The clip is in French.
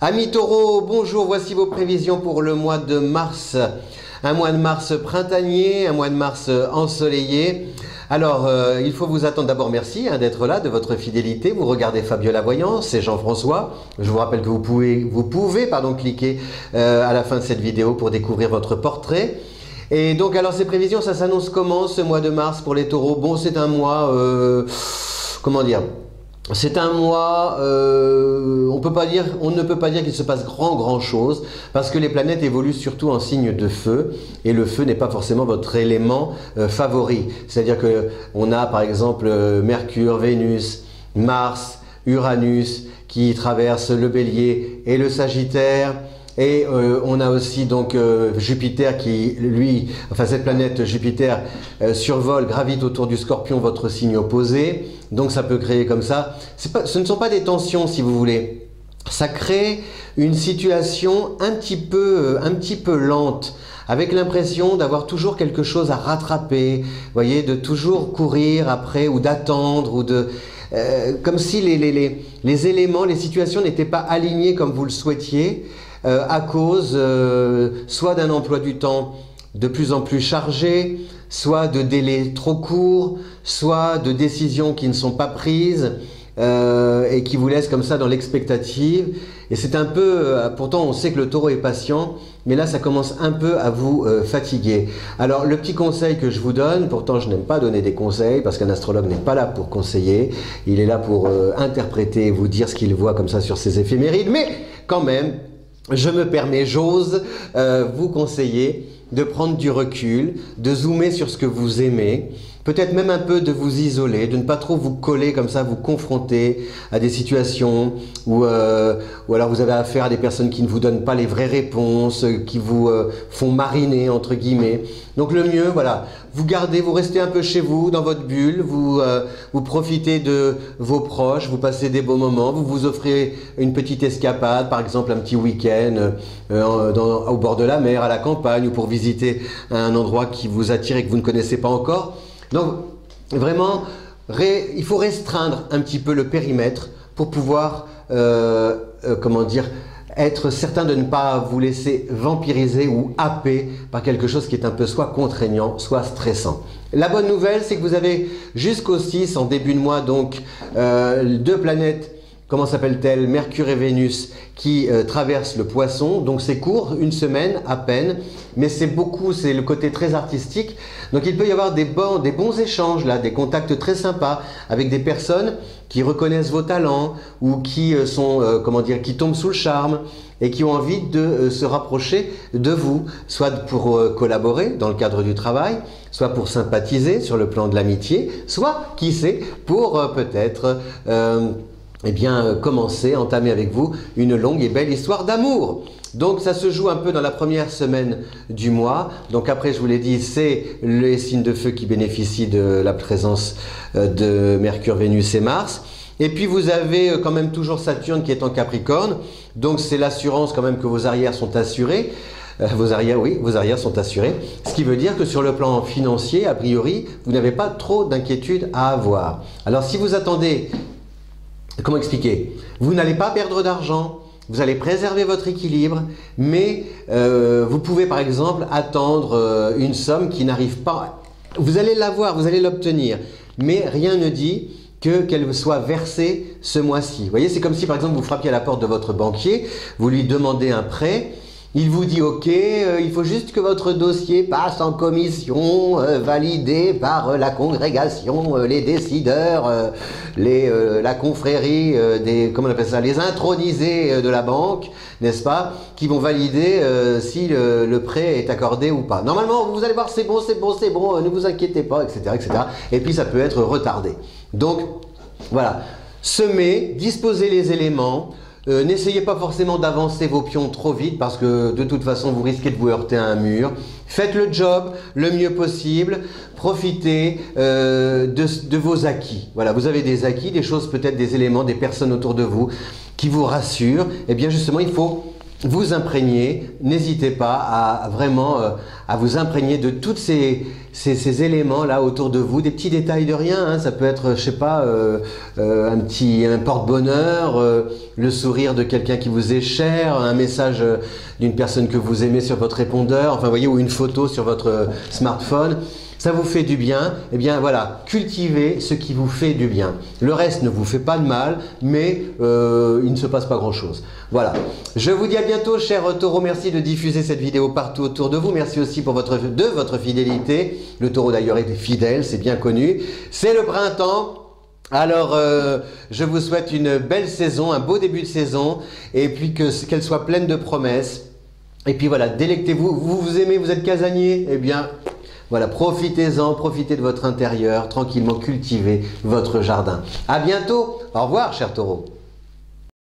Amis taureaux, bonjour, voici vos prévisions pour le mois de mars. Un mois de mars printanier, un mois de mars ensoleillé. Alors, il faut vous attendre. D'abord, merci d'être là, de votre fidélité. Vous regardez Fabiola Voyance, c'est Jean-François. Je vous rappelle que vous pouvez cliquer à la fin de cette vidéo pour découvrir votre portrait. Et donc, alors, ces prévisions, ça s'annonce comment ce mois de mars pour les taureaux? Bon, c'est un mois, comment dire? C'est un mois, on ne peut pas dire qu'il se passe grand chose, parce que les planètes évoluent surtout en signe de feu, et le feu n'est pas forcément votre élément favori. C'est-à-dire que on a par exemple Mercure, Vénus, Mars, Uranus qui traversent le Bélier et le Sagittaire. Et on a aussi donc Jupiter qui, lui, enfin cette planète Jupiter survole, gravite autour du Scorpion, votre signe opposé. Donc ça peut créer comme ça. Ce ne sont pas des tensions si vous voulez. Ça crée une situation un petit peu lente, avec l'impression d'avoir toujours quelque chose à rattraper. Vous voyez, de toujours courir après ou d'attendre ou de... comme si les éléments, les situations n'étaient pas alignées comme vous le souhaitiez. À cause soit d'un emploi du temps de plus en plus chargé, soit de délais trop courts, soit de décisions qui ne sont pas prises et qui vous laissent comme ça dans l'expectative. Et c'est un peu, pourtant on sait que le taureau est patient, mais là ça commence un peu à vous fatiguer. Alors le petit conseil que je vous donne, pourtant je n'aime pas donner des conseils parce qu'un astrologue n'est pas là pour conseiller, il est là pour interpréter et vous dire ce qu'il voit comme ça sur ses éphémérides, mais quand même, je me permets, j'ose vous conseiller de prendre du recul, de zoomer sur ce que vous aimez, peut-être même un peu de vous isoler, de ne pas trop vous coller comme ça, vous confronter à des situations où alors vous avez affaire à des personnes qui ne vous donnent pas les vraies réponses, qui vous font mariner entre guillemets. Donc le mieux, voilà, vous restez un peu chez vous, dans votre bulle, vous profitez de vos proches, vous passez des beaux moments, vous vous offrez une petite escapade, par exemple un petit week-end au bord de la mer, à la campagne, ou pour visiter un endroit qui vous attire et que vous ne connaissez pas encore. Donc vraiment, il faut restreindre un petit peu le périmètre pour pouvoir, comment dire, être certain de ne pas vous laisser vampiriser ou happer par quelque chose qui est un peu soit contraignant, soit stressant. La bonne nouvelle, c'est que vous avez jusqu'au 6, en début de mois, donc deux planètes, comment s'appellent-elles? Mercure et Vénus qui traversent le Poisson. Donc c'est court, une semaine à peine, mais c'est beaucoup, c'est le côté très artistique. Donc il peut y avoir des bons échanges là, des contacts très sympas avec des personnes qui reconnaissent vos talents ou qui sont, comment dire, qui tombent sous le charme et qui ont envie de se rapprocher de vous, soit pour collaborer dans le cadre du travail, soit pour sympathiser sur le plan de l'amitié, soit, qui sait, pour peut-être eh bien, entamer avec vous une longue et belle histoire d'amour. Donc ça se joue un peu dans la première semaine du mois. Donc après, je vous l'ai dit, c'est les signes de feu qui bénéficient de la présence de Mercure, Vénus et Mars. Et puis vous avez quand même toujours Saturne qui est en Capricorne. Donc c'est l'assurance quand même que vos arrières sont assurées. Vos arrières sont assurées. Ce qui veut dire que sur le plan financier, a priori, vous n'avez pas trop d'inquiétude à avoir. Alors si vous attendez, comment expliquer? Vous n'allez pas perdre d'argent. Vous allez préserver votre équilibre, mais vous pouvez par exemple attendre une somme qui n'arrive pas. Vous allez l'avoir, vous allez l'obtenir, mais rien ne dit qu'elle soit versée ce mois-ci. Vous voyez, c'est comme si par exemple vous frappiez à la porte de votre banquier, vous lui demandez un prêt. Il vous dit ok, il faut juste que votre dossier passe en commission, validé par la congrégation, les décideurs, la confrérie comment on appelle ça, les intronisés de la banque, n'est-ce pas, qui vont valider si le prêt est accordé ou pas. Normalement, vous allez voir, c'est bon, ne vous inquiétez pas, etc., etc. Et puis ça peut être retardé. Donc voilà, semez, disposez les éléments. N'essayez pas forcément d'avancer vos pions trop vite parce que de toute façon vous risquez de vous heurter à un mur. Faites le job le mieux possible, profitez de vos acquis. Voilà, vous avez des acquis, des choses peut-être, des éléments, des personnes autour de vous qui vous rassurent. Et bien justement il faut vous imprégner, n'hésitez pas à vraiment à vous imprégner de tous ces éléments là autour de vous, des petits détails de rien, hein. Ça peut être, je sais pas, un porte-bonheur, le sourire de quelqu'un qui vous est cher, un message d'une personne que vous aimez sur votre répondeur, enfin vous voyez, ou une photo sur votre smartphone. Ça vous fait du bien, eh bien voilà, cultivez ce qui vous fait du bien. Le reste ne vous fait pas de mal, mais il ne se passe pas grand-chose. Voilà, je vous dis à bientôt, chers taureaux. Merci de diffuser cette vidéo partout autour de vous. Merci aussi pour votre fidélité. Le taureau d'ailleurs est fidèle, c'est bien connu. C'est le printemps. Alors, je vous souhaite une belle saison, un beau début de saison, et puis qu'elle soit pleine de promesses. Et puis voilà, délectez-vous. Vous aimez, vous êtes casanier, eh bien... Voilà, profitez-en, profitez de votre intérieur, tranquillement cultivez votre jardin. À bientôt, au revoir chers taureaux.